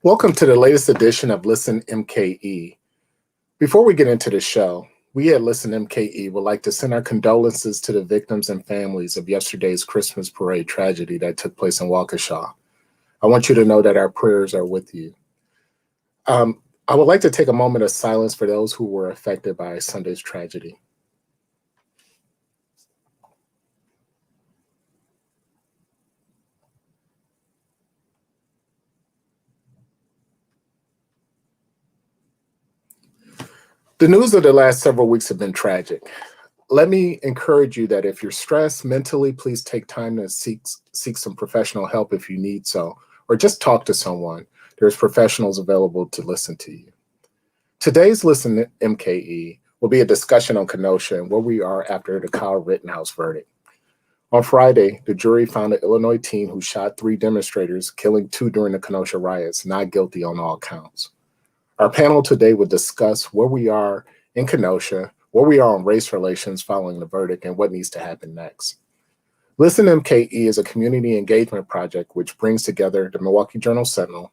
Welcome to the latest edition of ListenMKE. Before we get into the show, we at ListenMKE would like to send our condolences to the victims and families of yesterday's Christmas parade tragedy that took place in Waukesha. I want you to know that our prayers are with you. I would like to take a moment of silence for those who were affected by Sunday's tragedy. The news of the last several weeks have been tragic. Let me encourage you that if you're stressed mentally, please take time to seek some professional help if you need so, or just talk to someone. There's professionals available to listen to you. Today's Listen MKE will be a discussion on Kenosha and where we are after the Kyle Rittenhouse verdict. On Friday, the jury found an Illinois teen who shot 3 demonstrators, killing 2 during the Kenosha riots, not guilty on all counts. Our panel today will discuss where we are in Kenosha, where we are on race relations following the verdict, and what needs to happen next. Listen MKE is a community engagement project which brings together the Milwaukee Journal Sentinel,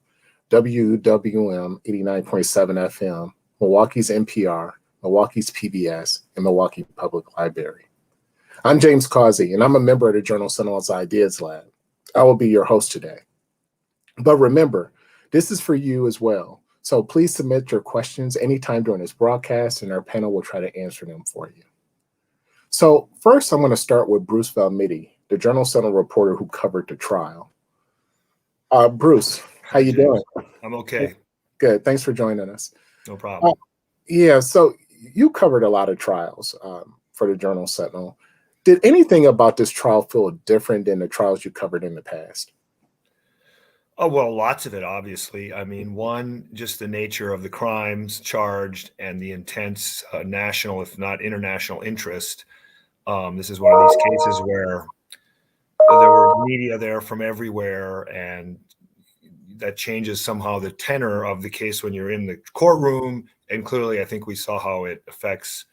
WWM 89.7 FM, Milwaukee's NPR, Milwaukee's PBS, and Milwaukee Public Library. I'm James Causey, and I'm a member of the Journal Sentinel's Ideas Lab. I will be your host today. But remember, this is for you as well. So please submit your questions anytime during this broadcast, and our panel will try to answer them for you. So first, I'm going to start with Bruce Valmity, the Journal Sentinel reporter who covered the trial. Bruce, how you doing? I'm okay. Good. Thanks for joining us. No problem. So you covered a lot of trials for the Journal Sentinel. Did anything about this trial feel different than the trials you covered in the past? Oh, well, lots of it, obviously. I mean, one, just the nature of the crimes charged and the intense national, if not international interest. This is one of these cases where there were media there from everywhere, and that changes somehow the tenor of the case when you're in the courtroom. And clearly, I think we saw how it affects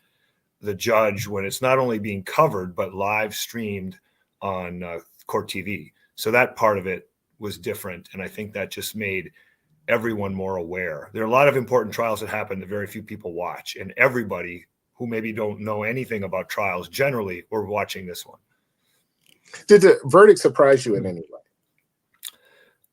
the judge when it's not only being covered, but live streamed on court TV. So that part of it was different. And I think that just made everyone more aware. There are a lot of important trials that happen that very few people watch. And everybody who maybe don't know anything about trials generally were watching this one. Did the verdict surprise you in any way?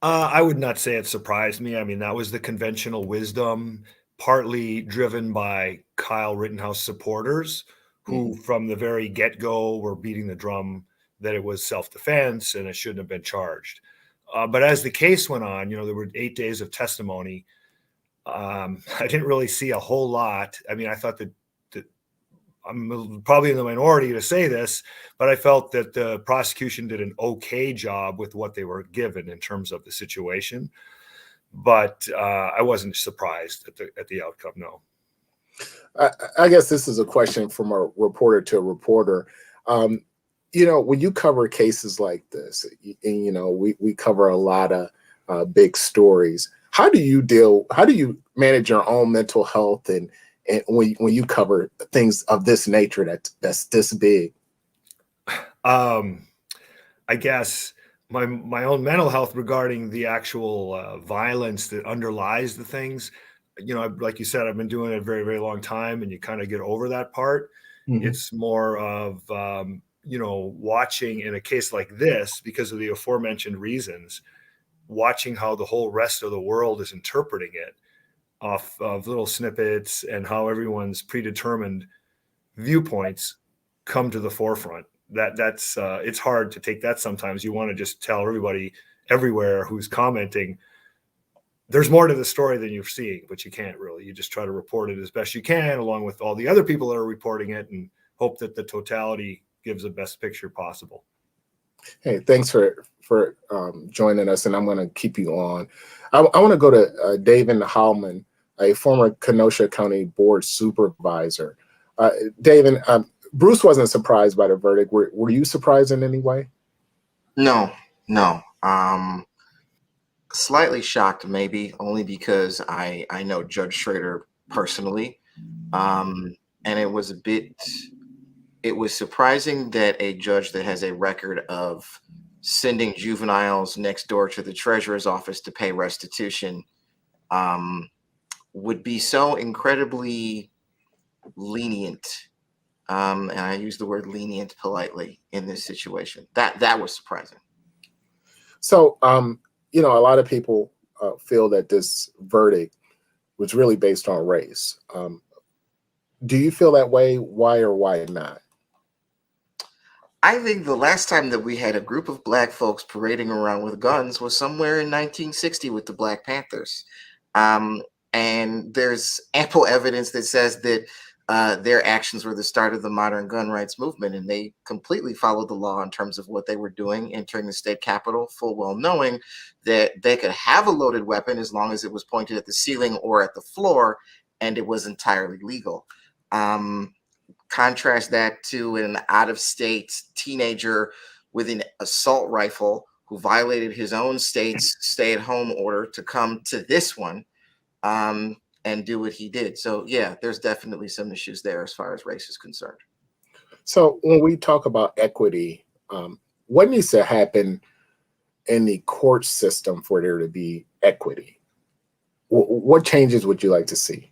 I would not say it surprised me. I mean, that was the conventional wisdom, partly driven by Kyle Rittenhouse supporters who from the very get-go were beating the drum that it was self-defense and it shouldn't have been charged. But as the case went on, there were 8 days of testimony. I didn't really see a whole lot. I mean, I thought that I'm probably in the minority to say this, but I felt that the prosecution did an okay job with what they were given in terms of the situation. But I wasn't surprised at the outcome, no. I guess this is a question from a reporter to a reporter. When you cover cases like this, and we cover a lot of big stories. How do you manage your own mental health and when you cover things of this nature that's this big? I guess my own mental health regarding the actual violence that underlies the things. Like you said, I've been doing it a very, very long time, and you kind of get over that part. It's more of watching in a case like this, because of the aforementioned reasons, watching how the whole rest of the world is interpreting it off of little snippets and how everyone's predetermined viewpoints come to the forefront. That's it's hard to take that sometimes. You want to just tell everybody everywhere who's commenting, there's more to the story than you're seeing, but you can't really. You just try to report it as best you can, along with all the other people that are reporting it, and hope that the totality gives the best picture possible. Hey, thanks for joining us, and I'm going to keep you on. I want to go to Dayvin Hallmon, a former Kenosha County Board supervisor. Dayvin, Bruce wasn't surprised by the verdict. Were you surprised in any way? No. Slightly shocked, maybe, only because I know Judge Schrader personally, and it was surprising that a judge that has a record of sending juveniles next door to the treasurer's office to pay restitution would be so incredibly lenient. And I use the word lenient politely in this situation. That was surprising. So, a lot of people feel that this verdict was really based on race. Do you feel that way? Why or why not? I think the last time that we had a group of black folks parading around with guns was somewhere in 1960 with the Black Panthers. And there's ample evidence that says that their actions were the start of the modern gun rights movement, and they completely followed the law in terms of what they were doing, entering the state capitol, full well knowing that they could have a loaded weapon as long as it was pointed at the ceiling or at the floor, and it was entirely legal. Contrast that to an out-of-state teenager with an assault rifle who violated his own state's stay-at-home order to come to this one and do what he did. So, yeah, there's definitely some issues there as far as race is concerned. So when we talk about equity, what needs to happen in the court system for there to be equity? What changes would you like to see?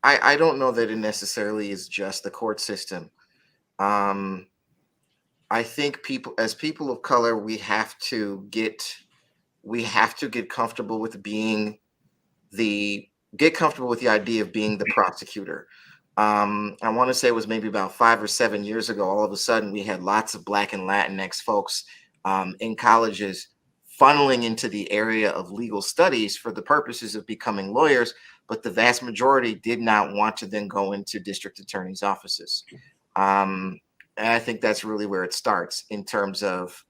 I don't know that it necessarily is just the court system. I think as people of color, we have to get comfortable with get comfortable with the idea of being the prosecutor. I want to say it was maybe about 5 or 7 years ago. All of a sudden, we had lots of Black and Latinx folks in colleges funneling into the area of legal studies for the purposes of becoming lawyers, but the vast majority did not want to then go into district attorneys' offices. And I think that's really where it starts in terms of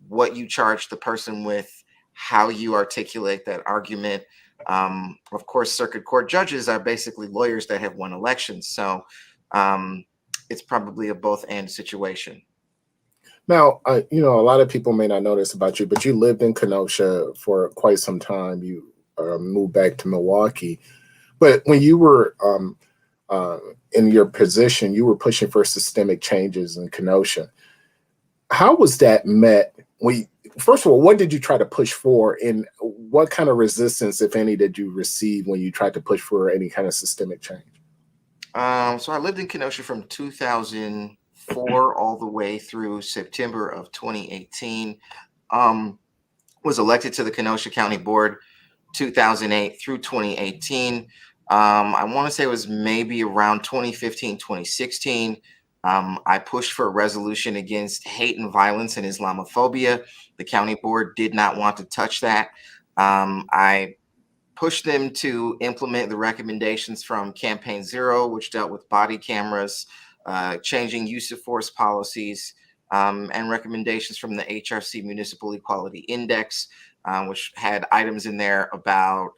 what you charge the person with, how you articulate that argument. Of course, circuit court judges are basically lawyers that have won elections. So it's probably a both and situation. Now, a lot of people may not know this about you, but you lived in Kenosha for quite some time. You moved back to Milwaukee. But when you were in your position, you were pushing for systemic changes in Kenosha. How was that met? First of all, what did you try to push for, and what kind of resistance, if any, did you receive when you tried to push for any kind of systemic change? So I lived in Kenosha from 2004 all the way through September of 2018. Was elected to the Kenosha County Board 2008 through 2018. I want to say it was maybe around 2015, 2016. I pushed for a resolution against hate and violence and Islamophobia. The county board did not want to touch that. I pushed them to implement the recommendations from Campaign Zero, which dealt with body cameras, changing use of force policies, and recommendations from the HRC Municipal Equality Index, which had items in there about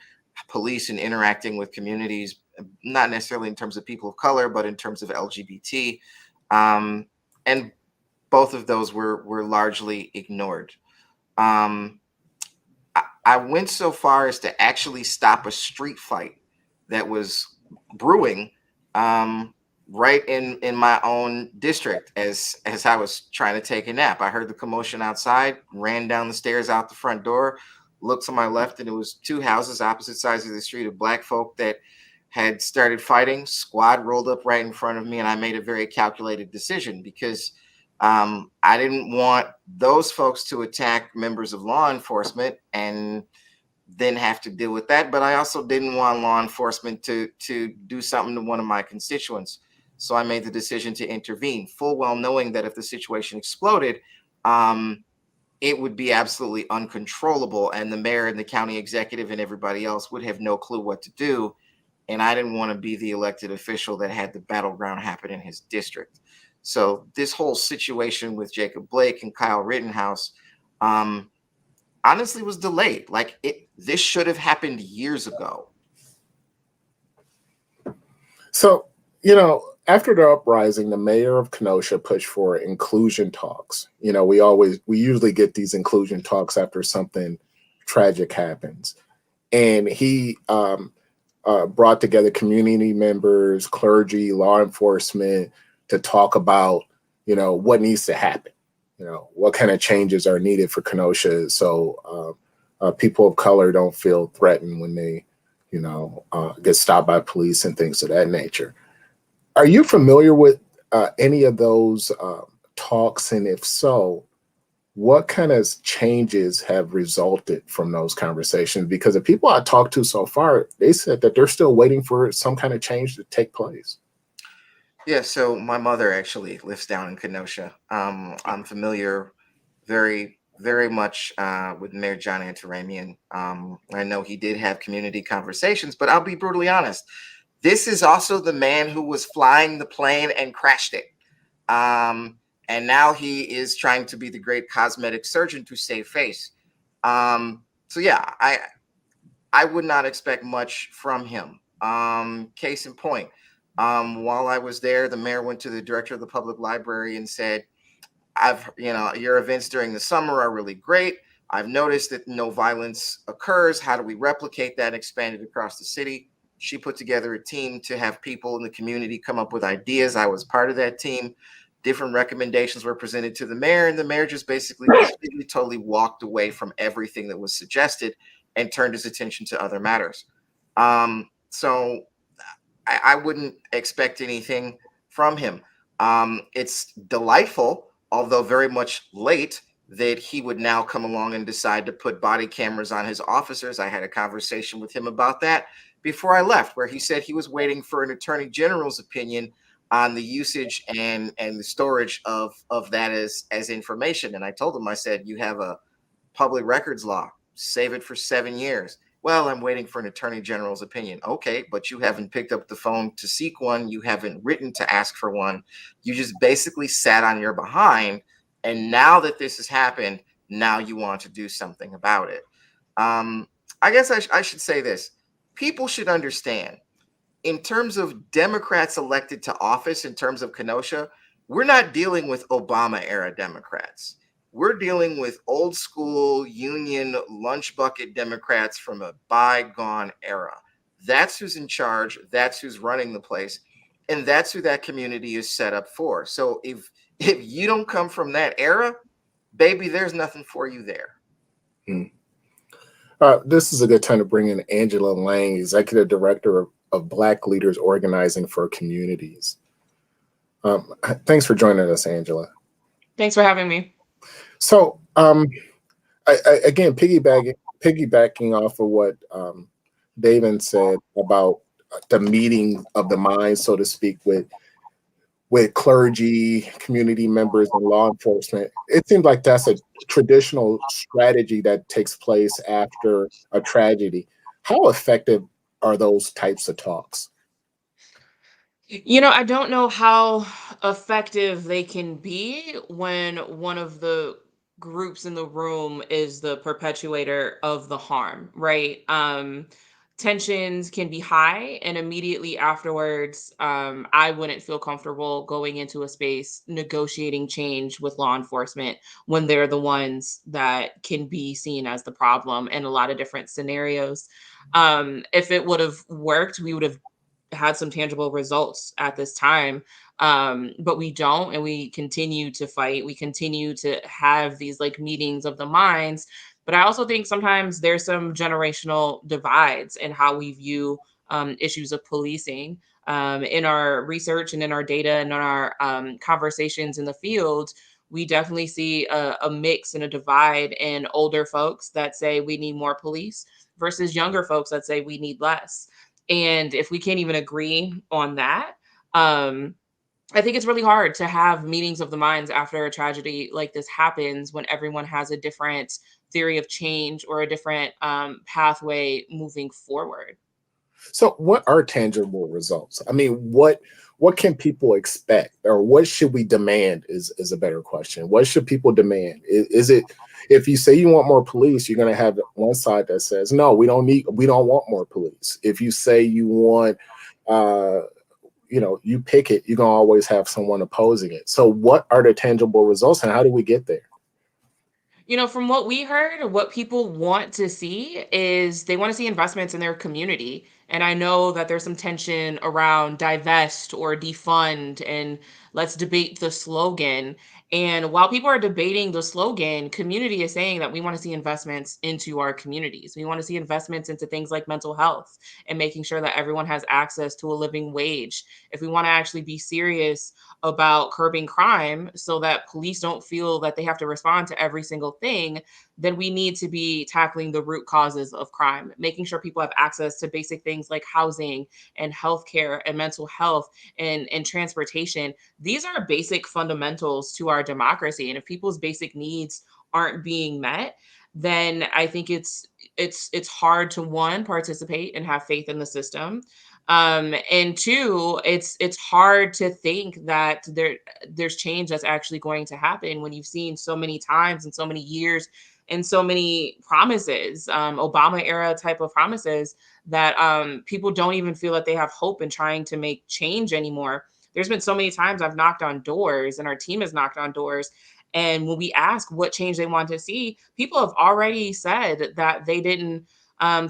police and interacting with communities, not necessarily in terms of people of color, but in terms of LGBT. And both of those were largely ignored. I went so far as to actually stop a street fight that was brewing right in my own district as I was trying to take a nap. I heard the commotion outside, ran down the stairs out the front door, looked to my left, and it was two houses opposite sides of the street of Black folk that had started fighting. Squad rolled up right in front of me, and I made a very calculated decision because I didn't want those folks to attack members of law enforcement and then have to deal with that. But I also didn't want law enforcement to do something to one of my constituents. So I made the decision to intervene, full well knowing that if the situation exploded, it would be absolutely uncontrollable, and the mayor and the county executive and everybody else would have no clue what to do. And I didn't want to be the elected official that had the battleground happen in his district. So this whole situation with Jacob Blake and Kyle Rittenhouse honestly was delayed. This should have happened years ago. So, after the uprising, the mayor of Kenosha pushed for inclusion talks. We usually get these inclusion talks after something tragic happens. And he brought together community members, clergy, law enforcement to talk about, what needs to happen, what kind of changes are needed for Kenosha so people of color don't feel threatened when they, get stopped by police and things of that nature. Are you familiar with any of those talks? And if so, what kind of changes have resulted from those conversations? Because the people I talked to so far, they said that they're still waiting for some kind of change to take place. Yeah, so my mother actually lives down in Kenosha. I'm familiar very, very much with Mayor John Antaramian. I know he did have community conversations, but I'll be brutally honest. This is also the man who was flying the plane and crashed it. And now he is trying to be the great cosmetic surgeon to save face. So yeah, I would not expect much from him. Case in point, while I was there, the mayor went to the director of the public library and said, your events during the summer are really great. I've noticed that no violence occurs. How do we replicate that and expand it across the city? She put together a team to have people in the community come up with ideas. I was part of that team. Different recommendations were presented to the mayor, and the mayor just basically completely, totally walked away from everything that was suggested and turned his attention to other matters. So I wouldn't expect anything from him. It's delightful, although very much late, that he would now come along and decide to put body cameras on his officers. I had a conversation with him about that before I left, where he said he was waiting for an attorney general's opinion on the usage and the storage of that as information. And I told him, I said, you have a public records law, save it for 7 years. Well, I'm waiting for an attorney general's opinion. Okay, but you haven't picked up the phone to seek one. You haven't written to ask for one. You just basically sat on your behind. And now that this has happened, now you want to do something about it. I guess I should say this. People should understand, in terms of Democrats elected to office, in terms of Kenosha, we're not dealing with Obama era Democrats. We're dealing with old school union lunch bucket Democrats from a bygone era. That's who's in charge. That's who's running the place. And that's who that community is set up for. So if you don't come from that era, baby, there's nothing for you there. This is a good time to bring in Angela Lang, Executive Director of Black Leaders Organizing for Communities. Thanks for joining us, Angela. Thanks for having me. So, again, piggybacking off of what Dayvin said about the meeting of the minds, so to speak, with clergy, community members, and law enforcement, it seems like that's a traditional strategy that takes place after a tragedy. How effective are those types of talks? I don't know how effective they can be when one of the groups in the room is the perpetuator of the harm, right? Tensions can be high, and immediately afterwards, I wouldn't feel comfortable going into a space negotiating change with law enforcement when they're the ones that can be seen as the problem in a lot of different scenarios. If it would have worked, we would have had some tangible results at this time. But we don't, and we continue to fight. We continue to have these meetings of the minds. But I also think sometimes there's some generational divides in how we view issues of policing. In our research and in our data and in our conversations in the field, we definitely see a mix and a divide in older folks that say we need more police versus younger folks that say we need less. And if we can't even agree on that, I think it's really hard to have meetings of the minds after a tragedy like this happens when everyone has a different theory of change or a different pathway moving forward. So what are tangible results? I mean, what can people expect, or what should we demand is a better question. What should people demand? Is it, if you say you want more police, you're going to have one side that says, no, we don't want more police. If you say you want, you pick it, you're going to always have someone opposing it. So what are the tangible results, and how do we get there? From what we heard, what people want to see is they want to see investments in their community. And I know that there's some tension around divest or defund and let's debate the slogan. And while people are debating the slogan, community is saying that we want to see investments into our communities. We want to see investments into things like mental health and making sure that everyone has access to a living wage. If we want to actually be serious about curbing crime so that police don't feel that they have to respond to every single thing, then we need to be tackling the root causes of crime, making sure people have access to basic things like housing and healthcare and mental health and transportation. These are basic fundamentals to our democracy. And if people's basic needs aren't being met, then I think it's hard to, one, participate and have faith in the system. And two, it's hard to think that there's change that's actually going to happen when you've seen so many times and so many years and so many promises, Obama era type of promises, that people don't even feel that they have hope in trying to make change anymore. There's been so many times I've knocked on doors and our team has knocked on doors. And when we ask what change they want to see, people have already said that they didn't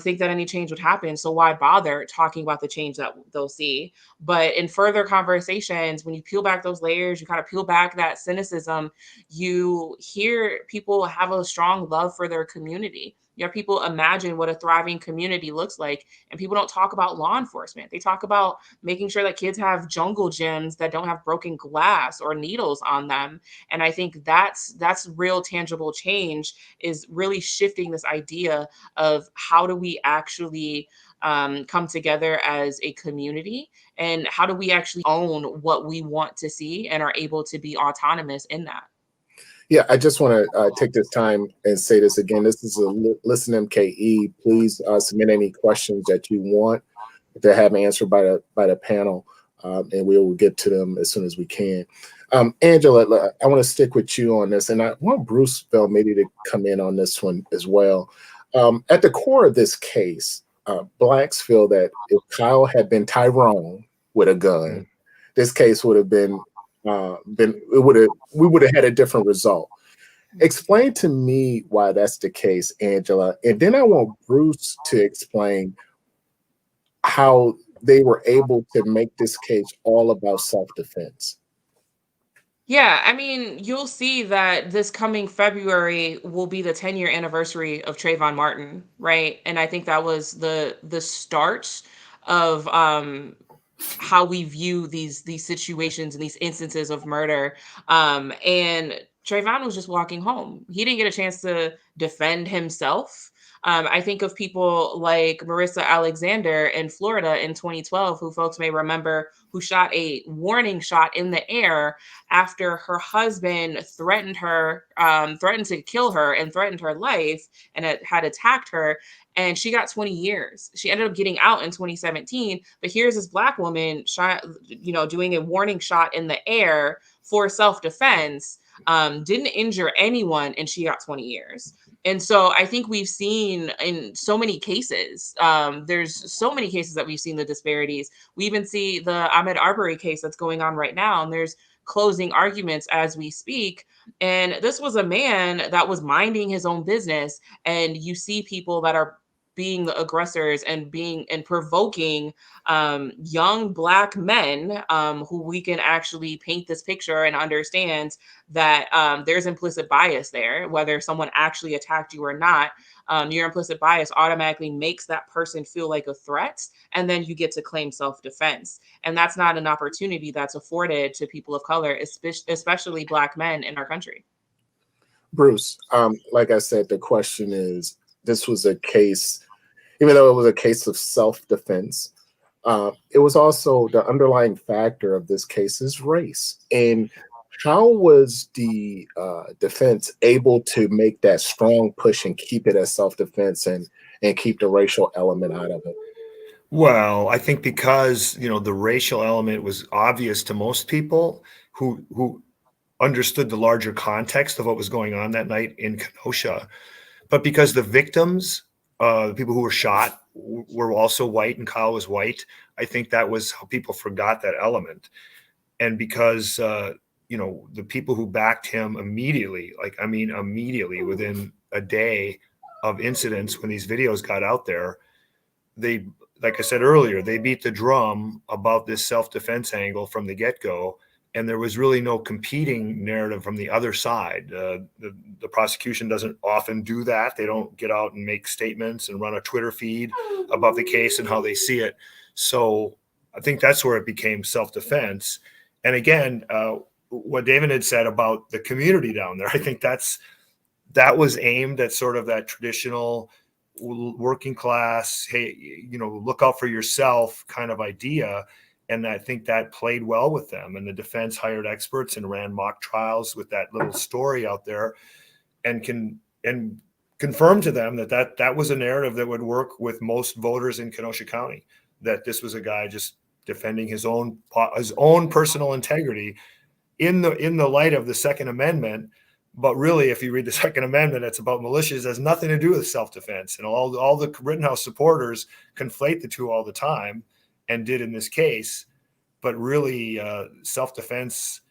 think that any change would happen. So why bother talking about the change that they'll see? But in further conversations, when you peel back those layers, you kind of peel back that cynicism, you hear people have a strong love for their community. You have people imagine what a thriving community looks like, and people don't talk about law enforcement. They talk about making sure that kids have jungle gyms that don't have broken glass or needles on them. And I think that's real tangible change, is really shifting this idea of how do we actually come together as a community, and how do we actually own what we want to see and are able to be autonomous in that. Yeah, I just want to take this time and say this again. This is a Listen MKE. Please submit any questions that you want to have answered by the panel, and we will get to them as soon as we can. Angela, I want to stick with you on this, and I want Bruce Bell maybe to come in on this one as well. At the core of this case, Blacks feel that if Kyle had been Tyrone with a gun, this case would have we would have had a different result. Explain to me why that's the case, Angela, and then I want Bruce to explain how they were able to make this case all about self-defense. Yeah, I mean, you'll see that this coming February will be the 10-year anniversary of Trayvon Martin, right? And I think that was the start of how we view these situations and these instances of murder. And Trayvon was just walking home. He didn't get a chance to defend himself. I think of people like Marissa Alexander in Florida in 2012, who folks may remember, who shot a warning shot in the air after her husband threatened her, threatened to kill her and threatened her life, and had attacked her. And she got 20 years. She ended up getting out in 2017. But here's this Black woman shot, doing a warning shot in the air for self-defense, didn't injure anyone, and she got 20 years. And so I think we've seen in so many cases, there's so many cases that we've seen the disparities. We even see the Ahmaud Arbery case that's going on right now, and there's closing arguments as we speak. And this was a man that was minding his own business, and you see people that are being the aggressors and provoking young Black men, who we can actually paint this picture and understand that there's implicit bias there, whether someone actually attacked you or not. Your implicit bias automatically makes that person feel like a threat, and then you get to claim self-defense. And that's not an opportunity that's afforded to people of color, especially Black men in our country. Bruce, like I said, the question is, this was a case, even though it was a case of self-defense, it was also the underlying factor of this case is race. And how was the defense able to make that strong push and keep it as self-defense and keep the racial element out of it? Well, I think because, the racial element was obvious to most people who understood the larger context of what was going on that night in Kenosha. But because the victims, the people who were shot, were also white and Kyle was white, I think that was how people forgot that element. And because, the people who backed him immediately, immediately within a day of incidents when these videos got out there, they like I said earlier, they beat the drum about this self-defense angle from the get-go, and there was really no competing narrative from the other side. The prosecution doesn't often do that. They don't get out and make statements and run a Twitter feed about the case and how they see it. So I think that's where it became self-defense. And again, what Dayvin had said about the community down there, I think that was aimed at sort of that traditional working class, hey, look out for yourself kind of idea. And I think that played well with them. And the defense hired experts and ran mock trials with that little story out there, and confirmed to them that was a narrative that would work with most voters in Kenosha County, that this was a guy just defending his own personal integrity in the light of the Second Amendment. But really, if you read the Second Amendment, it's about militias. It has nothing to do with self-defense. And all the Rittenhouse supporters conflate the two all the time, and did in this case. But really, self-defense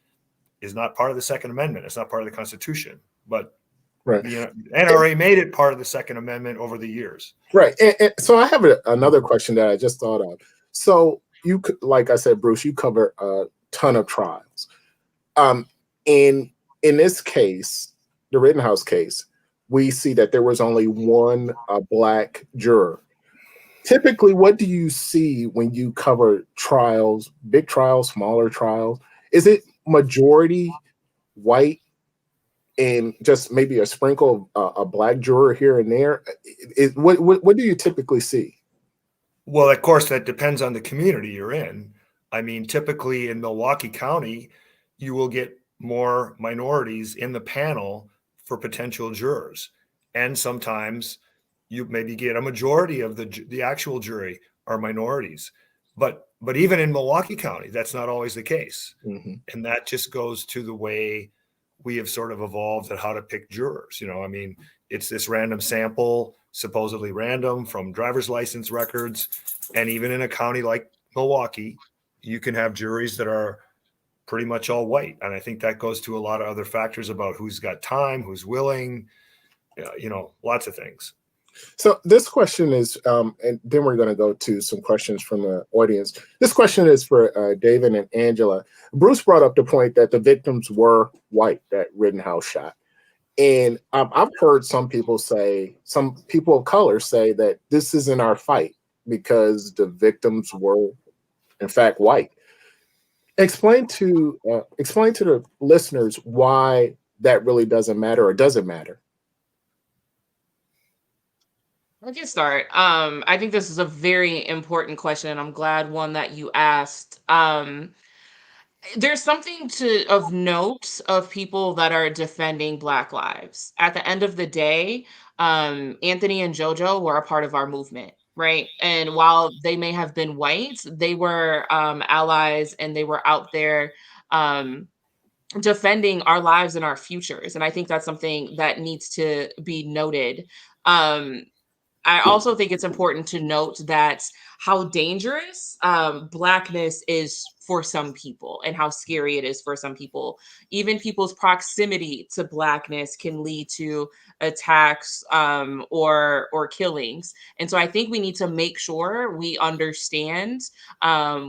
is not part of the Second Amendment. It's not part of the Constitution. But right. NRA made it part of the Second Amendment over the years. Right. And so I have another question that I just thought of. So you could, like I said, Bruce, you cover a ton of trials. In this case, the Rittenhouse case, we see that there was only one Black juror. Typically, what do you see when you cover trials, big trials, smaller trials? Is it majority white and just maybe a sprinkle of a Black juror here and there? What do you typically see? Well, of course, that depends on the community you're in. I mean, typically in Milwaukee County, you will get more minorities in the panel for potential jurors. And sometimes you maybe get a majority of the actual jury are minorities. But even in Milwaukee County, that's not always the case. Mm-hmm. And that just goes to the way we have sort of evolved at how to pick jurors. I mean, it's this random sample, supposedly random, from driver's license records. And even in a county like Milwaukee, you can have juries that are pretty much all white. And I think that goes to a lot of other factors about who's got time, who's willing, lots of things. So this question is, and then we're going to go to some questions from the audience. This question is for Dayvin and Angela. Bruce brought up the point that the victims were white that Rittenhouse shot. And I've heard some people of color say that this isn't our fight because the victims were, in fact, white. Explain to the listeners why that really doesn't matter or doesn't matter. I can start. I think this is a very important question, and I'm glad one that you asked. There's something of note of people that are defending Black lives. At the end of the day, Anthony and JoJo were a part of our movement, right? And while they may have been white, they were allies, and they were out there defending our lives and our futures. And I think that's something that needs to be noted. I also think it's important to note that how dangerous Blackness is for some people and how scary it is for some people. Even people's proximity to Blackness can lead to attacks or killings. And so I think we need to make sure we understand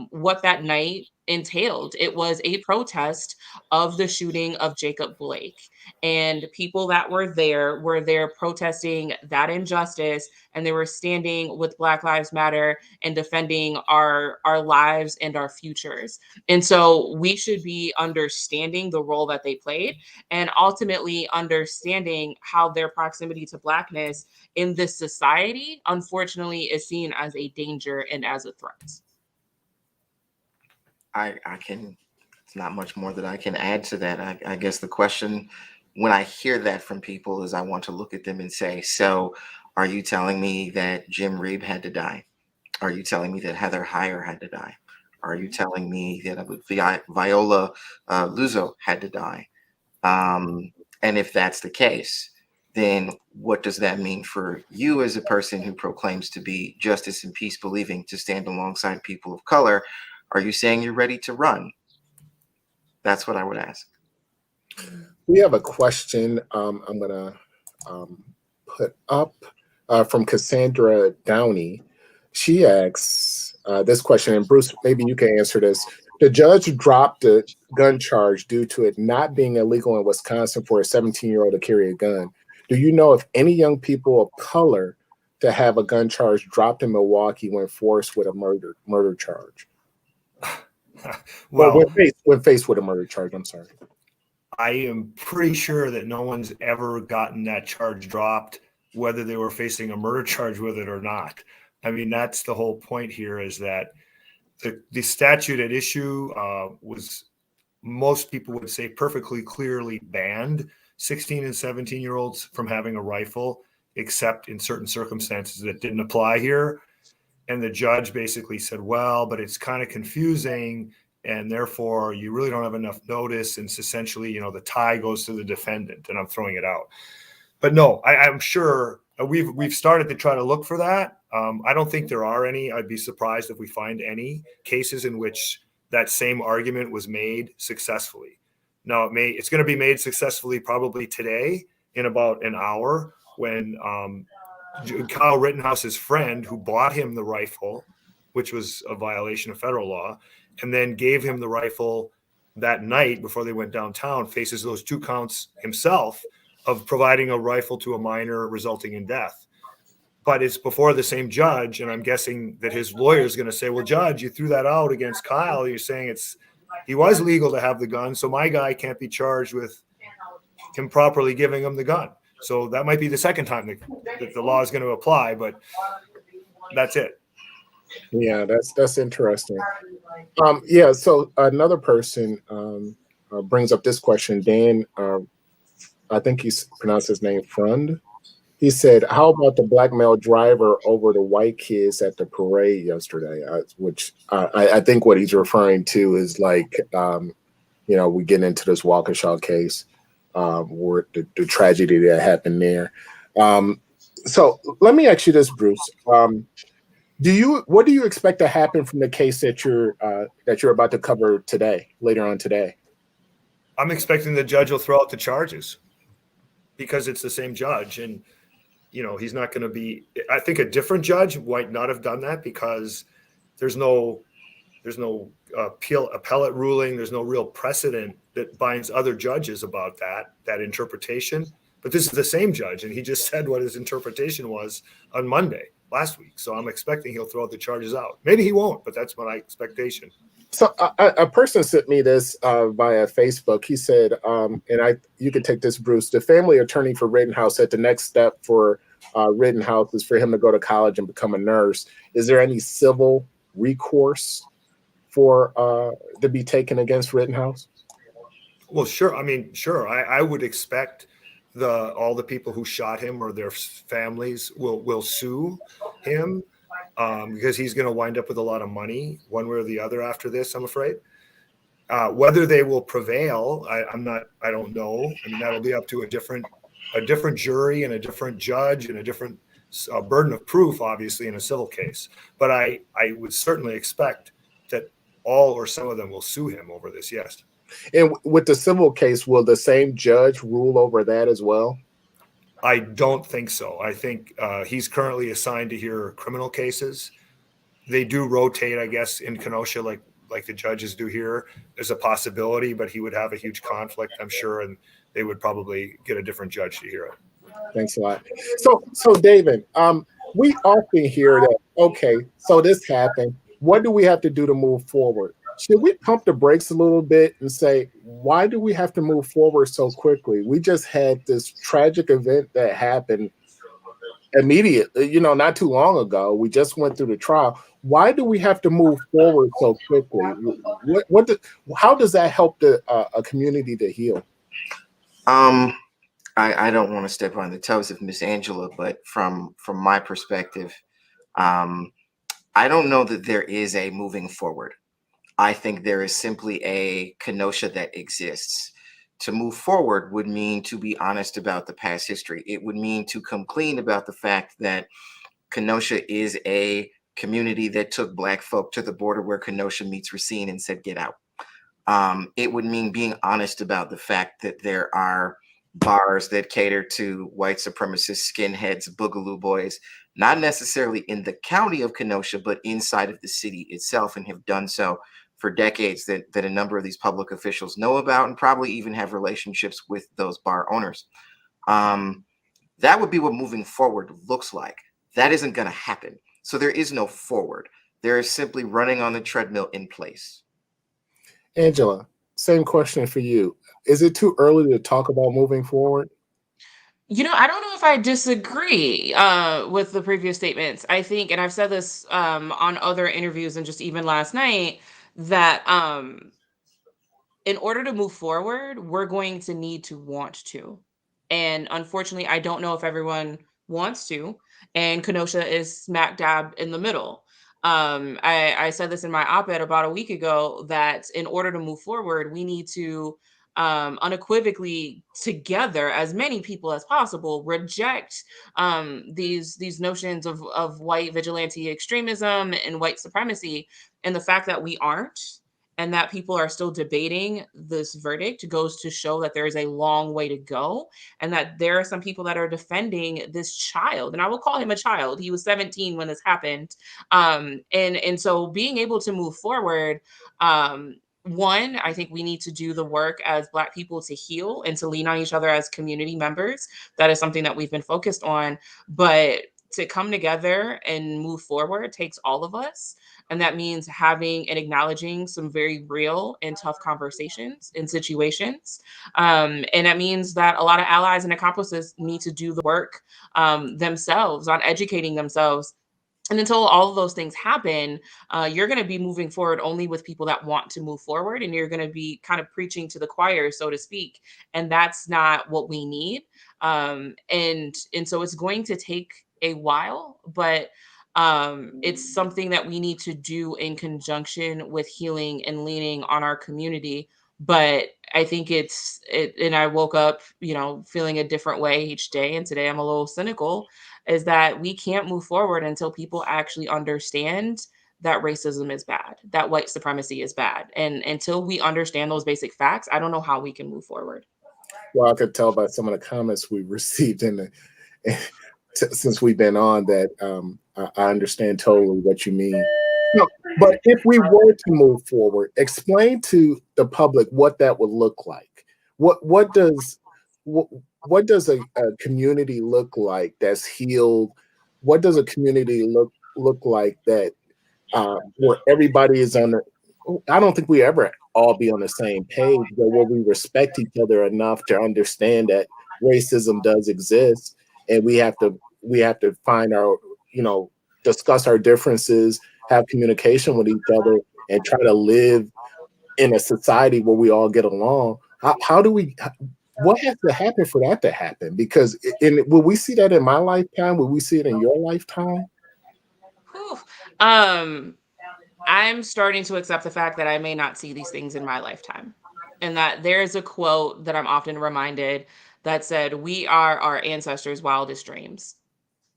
what that night entailed. It was a protest of the shooting of Jacob Blake. And people that were there protesting that injustice, and they were standing with Black Lives Matter and defending our lives and our futures. And so we should be understanding the role that they played, and ultimately understanding how their proximity to Blackness in this society, unfortunately, is seen as a danger and as a threat. It's not much more that I can add to that. I guess the question when I hear that from people is I want to look at them and say, so are you telling me that Jim Reeb had to die? Are you telling me that Heather Heyer had to die? Are you telling me that Viola Luzo had to die? And if that's the case, then what does that mean for you as a person who proclaims to be justice and peace believing, to stand alongside people of color? Are you saying you're ready to run? That's what I would ask. We have a question I'm going to put up from Cassandra Downey. She asks this question, and Bruce, maybe you can answer this. The judge dropped the gun charge due to it not being illegal in Wisconsin for a 17-year-old to carry a gun. Do you know if any young people of color to have a gun charge dropped in Milwaukee when forced with a murder charge? Well, when faced with a murder charge, I'm sorry. I am pretty sure that no one's ever gotten that charge dropped, whether they were facing a murder charge with it or not. I mean, that's the whole point here, is that the statute at issue was, most people would say, perfectly clearly banned 16 and 17-year-olds from having a rifle, except in certain circumstances that didn't apply here. And the judge basically said, well, but it's kind of confusing, and therefore you really don't have enough notice. And it's essentially, the tie goes to the defendant, and I'm throwing it out. But no, I'm sure we've started to try to look for that. I don't think there are any. I'd be surprised if we find any cases in which that same argument was made successfully. Now, it's going to be made successfully probably today in about an hour, when Kyle Rittenhouse's friend, who bought him the rifle, which was a violation of federal law, and then gave him the rifle that night before they went downtown, faces those 2 counts himself of providing a rifle to a minor resulting in death. But it's before the same judge, and I'm guessing that his lawyer is going to say, well, judge, you threw that out against Kyle. You're saying he was legal to have the gun, so my guy can't be charged with him properly giving him the gun. So that might be the second time that the law is going to apply, but that's it. Yeah, that's interesting. Yeah, so another person brings up this question. Dan, I think he's pronounced his name Frund. He said, how about the black male driver over the white kids at the parade yesterday? Which I think what he's referring to is like, we get into this Waukesha case, where the tragedy that happened there. So let me ask you this, Bruce. What do you expect to happen from the case that you're about to cover later on today? I'm expecting the judge will throw out the charges because it's the same judge, and he's not going to be. I think a different judge might not have done that because there's no appellate ruling. There's no real precedent that binds other judges about that interpretation. But this is the same judge, and he just said what his interpretation was on Monday last week. So I'm expecting he'll throw the charges out. Maybe he won't, but that's my expectation. So a person sent me this via Facebook. He said, you can take this, Bruce. The family attorney for Rittenhouse said the next step for Rittenhouse is for him to go to college and become a nurse. Is there any civil recourse to be taken against Rittenhouse? Well, sure. I mean, sure. I would expect all the people who shot him or their families will sue him. Because he's going to wind up with a lot of money one way or the other after this, I'm afraid. Whether they will prevail, I don't know. I mean, that'll be up to a different jury and a different judge and a different burden of proof, obviously, in a civil case. But I would certainly expect that all or some of them will sue him over this, yes. And with the civil case, will the same judge rule over that as well? I don't think so. I think he's currently assigned to hear criminal cases. They do rotate, I guess, in Kenosha, like the judges do here. There's a possibility, but he would have a huge conflict, I'm sure, and they would probably get a different judge to hear it. Thanks a lot. So Dayvin, we often hear that, okay, so this happened. What do we have to do to move forward? Should we pump the brakes a little bit and say, why do we have to move forward so quickly? We just had this tragic event that happened immediately, not too long ago. We just went through the trial. Why do we have to move forward so quickly? How does that help a community to heal? I don't want to step on the toes of Miss Angela, but from my perspective, I don't know that there is a moving forward. I think there is simply a Kenosha that exists. To move forward would mean to be honest about the past history. It would mean to come clean about the fact that Kenosha is a community that took Black folk to the border where Kenosha meets Racine and said, get out. It would mean being honest about the fact that there are bars that cater to white supremacist skinheads, boogaloo boys, not necessarily in the county of Kenosha, but inside of the city itself, and have done so for decades, that a number of these public officials know about, and probably even have relationships with those bar owners. That would be what moving forward looks like. That isn't going to happen. So there is no forward. There is simply running on the treadmill in place. Angela, same question for you. Is it too early to talk about moving forward? I don't know if I disagree with the previous statements. I think, and I've said this on other interviews and just even last night, that in order to move forward, we're going to need to want to. And unfortunately, I don't know if everyone wants to. And Kenosha is smack dab in the middle. I said this in my op-ed about a week ago, that in order to move forward, we need to unequivocally, together, as many people as possible, reject these notions of white vigilante extremism and white supremacy, and the fact that we aren't, and that people are still debating this verdict, goes to show that there is a long way to go, and that there are some people that are defending this child, and I will call him a child. He was 17 when this happened. And so being able to move forward, one, I think we need to do the work as Black people to heal and to lean on each other as community members. That is something that we've been focused on. But to come together and move forward takes all of us. And that means having and acknowledging some very real and tough conversations and situations. And that means that a lot of allies and accomplices need to do the work themselves on educating themselves. And until all of those things happen, you're going to be moving forward only with people that want to move forward. And you're going to be kind of preaching to the choir, so to speak. And that's not what we need. And so it's going to take a while, but it's something that we need to do in conjunction with healing and leaning on our community. But I think and I woke up, feeling a different way each day. And today I'm a little cynical, is that we can't move forward until people actually understand that racism is bad, that white supremacy is bad. And until we understand those basic facts, I don't know how we can move forward. Well, I could tell by some of the comments we received since we've been on that I understand totally what you mean. No, but if we were to move forward, explain to the public what that would look like. What does a community look like that's healed? What does a community look like that where everybody is on the? I don't think we ever all be on the same page, but where we respect each other enough to understand that racism does exist, and we have to find our, discuss our differences, have communication with each other, and try to live in a society where we all get along. How do we? What has to happen for that to happen? Because will we see that in my lifetime? Will we see it in your lifetime? Whew. I'm starting to accept the fact that I may not see these things in my lifetime. And that there's a quote that I'm often reminded that said, "We are our ancestors' wildest dreams."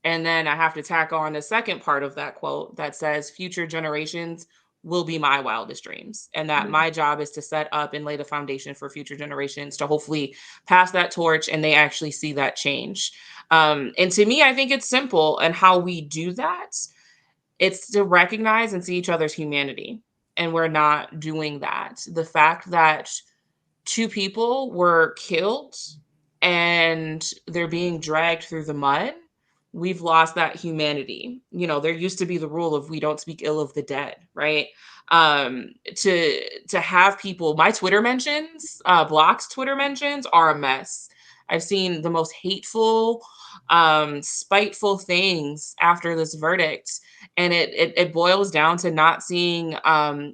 And then I have to tack on the second part of that quote that says, "Future generations will be my wildest dreams." And that my job is to set up and lay the foundation for future generations to hopefully pass that torch and they actually see that change. And to me, I think it's simple. And how we do that, it's to recognize and see each other's humanity. And we're not doing that. The fact that two people were killed and they're being dragged through the mud, we've lost that humanity. There used to be the rule of we don't speak ill of the dead, right? To have people, my Twitter mentions, Block's Twitter mentions are a mess. I've seen the most hateful, spiteful things after this verdict. And it boils down to not seeing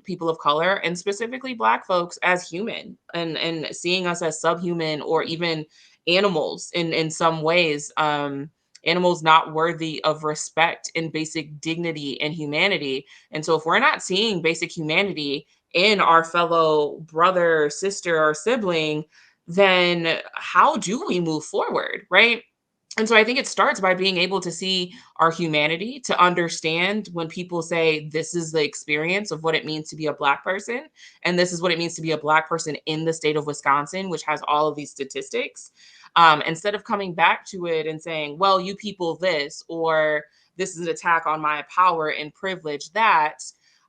people of color, and specifically Black folks, as human, and seeing us as subhuman, or even animals in some ways, animals not worthy of respect and basic dignity and humanity. And so if we're not seeing basic humanity in our fellow brother, sister, or sibling, then how do we move forward, right? And so I think it starts by being able to see our humanity, to understand when people say this is the experience of what it means to be a Black person, and this is what it means to be a Black person in the state of Wisconsin, which has all of these statistics. Instead of coming back to it and saying, well, you people this, or this is an attack on my power and privilege, that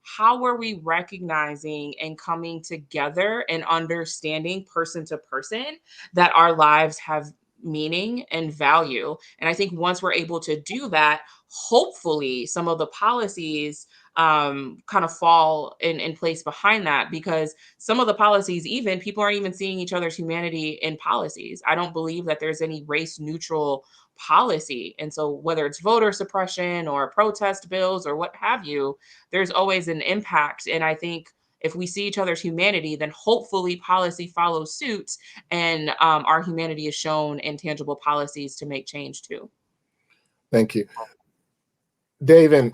how are we recognizing and coming together and understanding person to person that our lives have meaning and value? And I think once we're able to do that, hopefully some of the policies kind of fall in place behind that, because some of the policies, even people aren't even seeing each other's humanity in policies. I don't believe that there's any race neutral policy. And so whether it's voter suppression or protest bills or what have you, there's always an impact. And I think if we see each other's humanity, then hopefully policy follows suit, and our humanity is shown in tangible policies to make change too. Thank you. Dayvin,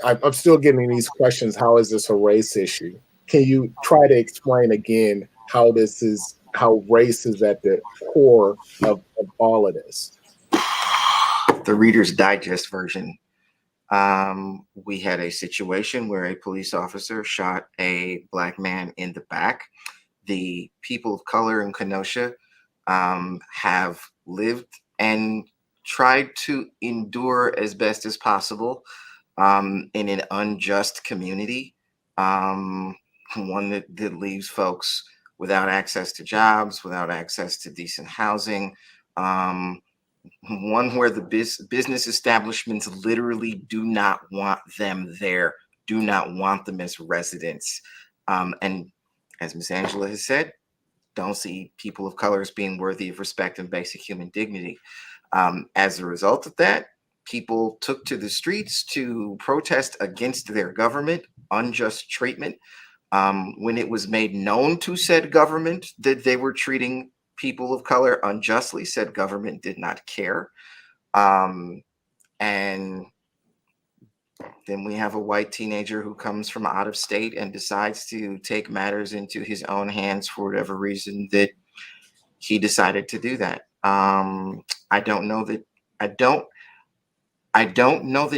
I'm still getting these questions. How is this a race issue? Can you try to explain again how race is at the core of all of this? The Reader's Digest version. We had a situation where a police officer shot a Black man in the back. The people of color in Kenosha have lived and tried to endure as best as possible in an unjust community, one that leaves folks without access to jobs, without access to decent housing, one where the business establishments literally do not want them there, do not want them as residents. And as Ms. Angela has said, don't see people of color as being worthy of respect and basic human dignity. As a result of that, people took to the streets to protest against their government, unjust treatment. When it was made known to said government that they were treating people of color unjustly, said government did not care. And then we have a white teenager who comes from out of state and decides to take matters into his own hands for whatever reason that he decided to do that. I don't know that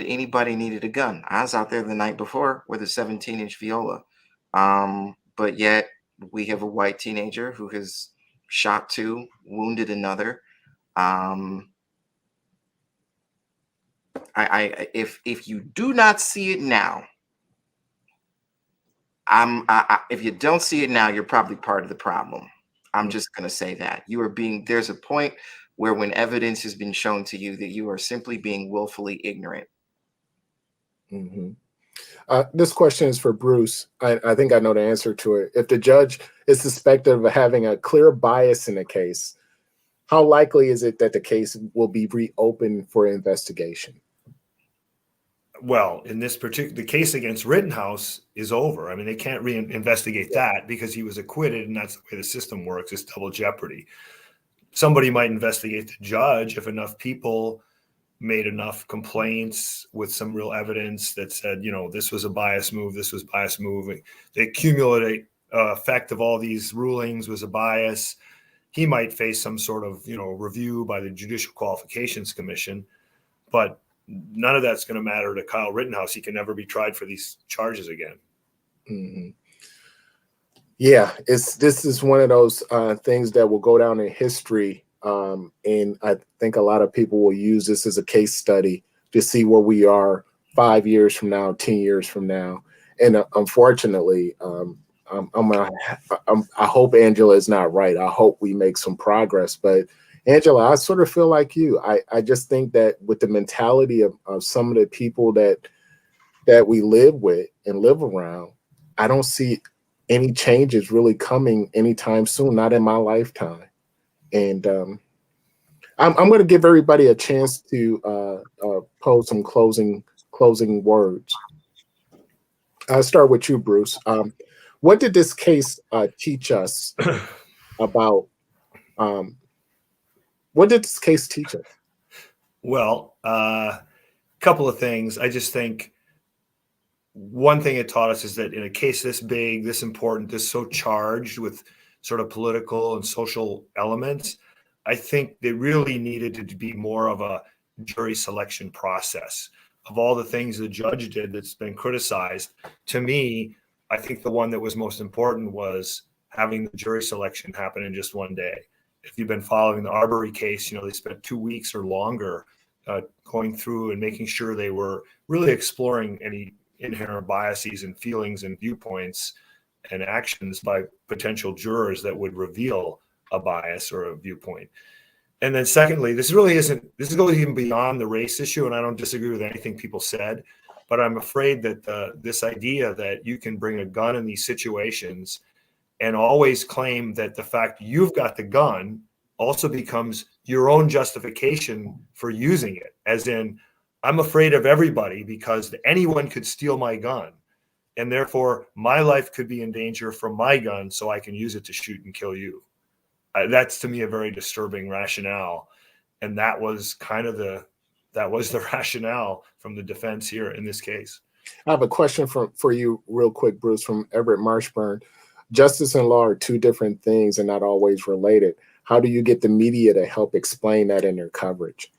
anybody needed a gun. I was out there the night before with a 17-inch viola. But yet we have a white teenager who has shot two, wounded another. If you do not see it now, if you don't see it now, you're probably part of the problem. I'm just going to say that there's a point where when evidence has been shown to you that you are simply being willfully ignorant. Mm-hmm. This question is for Bruce. I think I know the answer to it. If the judge is suspected of having a clear bias in the case, how likely is it that the case will be reopened for investigation? Well, in this the case against Rittenhouse is over. I mean, they can't reinvestigate that because he was acquitted, and that's the way the system works. It's double jeopardy. Somebody might investigate the judge if enough people made enough complaints with some real evidence that said, this was a bias move, this was bias move. The cumulative effect of all these rulings was a bias. He might face some sort of, review by the Judicial Qualifications Commission, but none of that's going to matter to Kyle Rittenhouse. He can never be tried for these charges again. Mm-hmm. Yeah, this is one of those things that will go down in history. And I think a lot of people will use this as a case study to see where we are 5 years from now, 10 years from now. And unfortunately, I hope Angela is not right. I hope we make some progress. But Angela, I sort of feel like you. I just think that with the mentality of some of the people that we live with and live around, I don't see any changes really coming anytime soon, not in my lifetime. And I'm going to give everybody a chance to pose some closing words. I'll start with you, Bruce. What did this case teach us about? What did this case teach us? Well, a couple of things. I just think one thing it taught us is that in a case this big, this important, this so charged with sort of political and social elements, I think they really needed to be more of a jury selection process. Of all the things the judge did that's been criticized, to me, I think the one that was most important was having the jury selection happen in just one day. If you've been following the Arbery case, they spent 2 weeks or longer going through and making sure they were really exploring any inherent biases and feelings and viewpoints and actions by potential jurors that would reveal a bias or a viewpoint. And then secondly, this is going even beyond the race issue, and I don't disagree with anything people said, but I'm afraid that this idea that you can bring a gun in these situations and always claim that the fact you've got the gun also becomes your own justification for using it. As in, I'm afraid of everybody because anyone could steal my gun, and therefore my life could be in danger from my gun, so I can use it to shoot and kill you. That's to me a very disturbing rationale, and that was the rationale from the defense here in this case. I have a question for you real quick, Bruce, from Everett Marshburn. Justice and law are two different things and not always related. How do you get the media to help explain that in their coverage?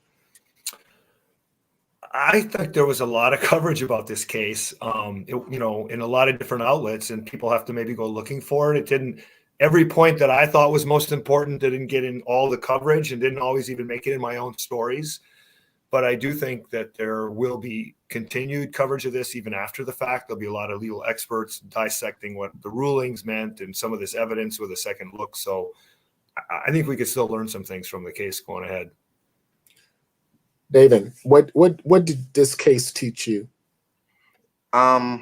I think there was a lot of coverage about this case, in a lot of different outlets, and people have to maybe go looking for it. It didn't. Every point that I thought was most important didn't get in all the coverage and didn't always even make it in my own stories. But I do think that there will be continued coverage of this even after the fact. There'll be a lot of legal experts dissecting what the rulings meant and some of this evidence with a second look. So I think we could still learn some things from the case going ahead. Dayvin, what did this case teach you? I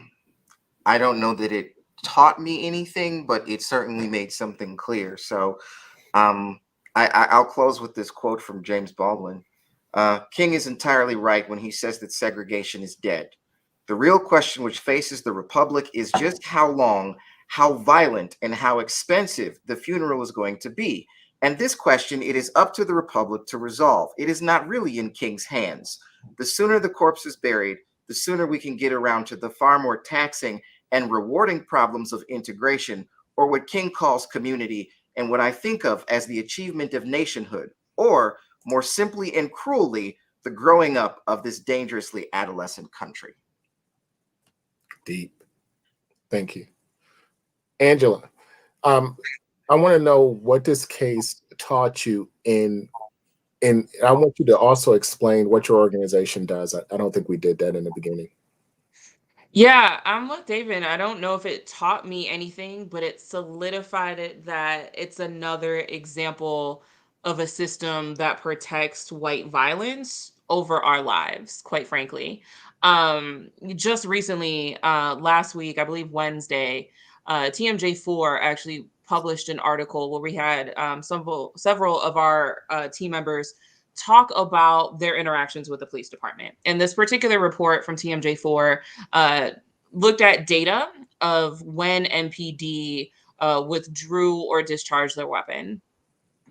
don't know that it taught me anything, but it certainly made something clear. So I'll close with this quote from James Baldwin. King is entirely right when he says that segregation is dead. The real question which faces the Republic is just how long, how violent, and how expensive the funeral is going to be. And this question, it is up to the Republic to resolve. It is not really in King's hands. The sooner the corpse is buried, the sooner we can get around to the far more taxing and rewarding problems of integration, or what King calls community, and what I think of as the achievement of nationhood, or more simply and cruelly, the growing up of this dangerously adolescent country. Deep. Thank you. Angela, I want to know what this case taught you and I want you to also explain what your organization does. I don't think we did that in the beginning. Yeah, I'm with David. I don't know if it taught me anything, but it solidified it that it's another example of a system that protects white violence over our lives, quite frankly. Just recently, last week, I believe Wednesday, TMJ4 actually published an article where we had several of our team members talk about their interactions with the police department. And this particular report from TMJ4 looked at data of when MPD withdrew or discharged their weapon.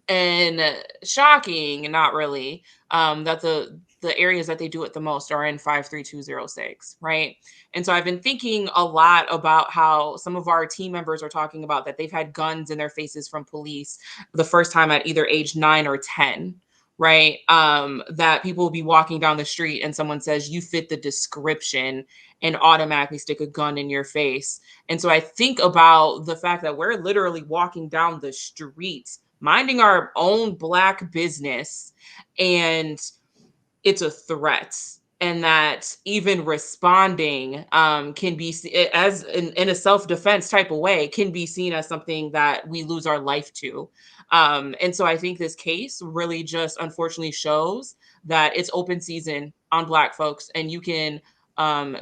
And shocking, not really, that the areas that they do it the most are in 53206, right? And so I've been thinking a lot about how some of our team members are talking about that they've had guns in their faces from police the first time at either age 9 or 10. Right. That people will be walking down the street and someone says, you fit the description, and automatically stick a gun in your face. And so I think about the fact that we're literally walking down the streets, minding our own Black business, and it's a threat. And that even responding can be, as in a self-defense type of way, can be seen as something that we lose our life to. And so I think this case really just unfortunately shows that it's open season on Black folks, and you can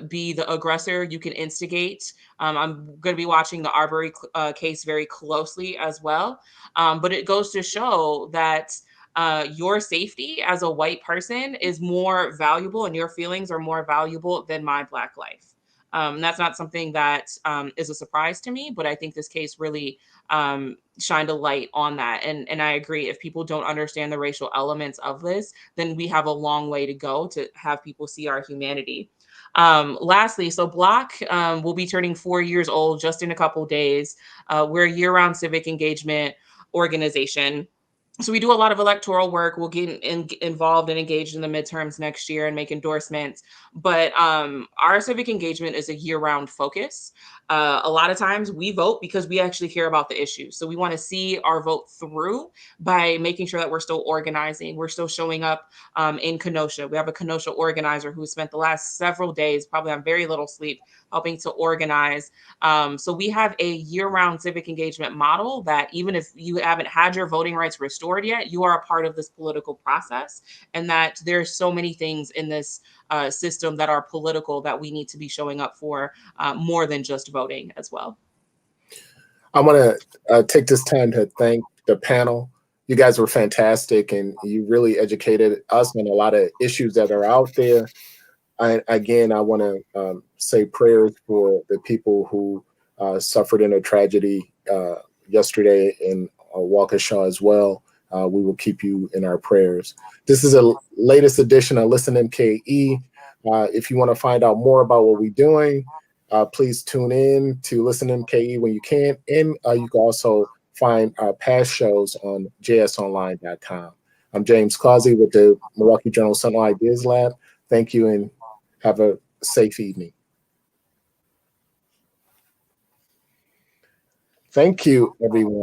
be the aggressor, you can instigate. I'm going to be watching the Arbery case very closely as well. But it goes to show that your safety as a white person is more valuable, and your feelings are more valuable than my Black life. That's not something that is a surprise to me, but I think this case really shined a light on that. And I agree, if people don't understand the racial elements of this, then we have a long way to go to have people see our humanity. Lastly, so Block will be turning 4 years old just in a couple days. We're a year-round civic engagement organization. So we do a lot of electoral work. We'll get involved and engaged in the midterms next year and make endorsements. But our civic engagement is a year-round focus. A lot of times we vote because we actually care about the issues. So we want to see our vote through by making sure that we're still organizing. We're still showing up in Kenosha. We have a Kenosha organizer who spent the last several days, probably on very little sleep, helping to organize. So we have a year-round civic engagement model that even if you haven't had your voting rights restored yet, you are a part of this political process, and that there's so many things in this system that are political that we need to be showing up for more than just voting as well. I want to take this time to thank the panel. You guys were fantastic, and you really educated us on a lot of issues that are out there. I want to say prayers for the people who suffered in a tragedy yesterday in Waukesha as well. We will keep you in our prayers. This is a latest edition of ListenMKE. If you want to find out more about what we're doing, please tune in to ListenMKE when you can. And you can also find our past shows on jsonline.com. I'm James Causey with the Milwaukee Journal Sentinel Ideas Lab. Thank you and have a safe evening. Thank you, everyone.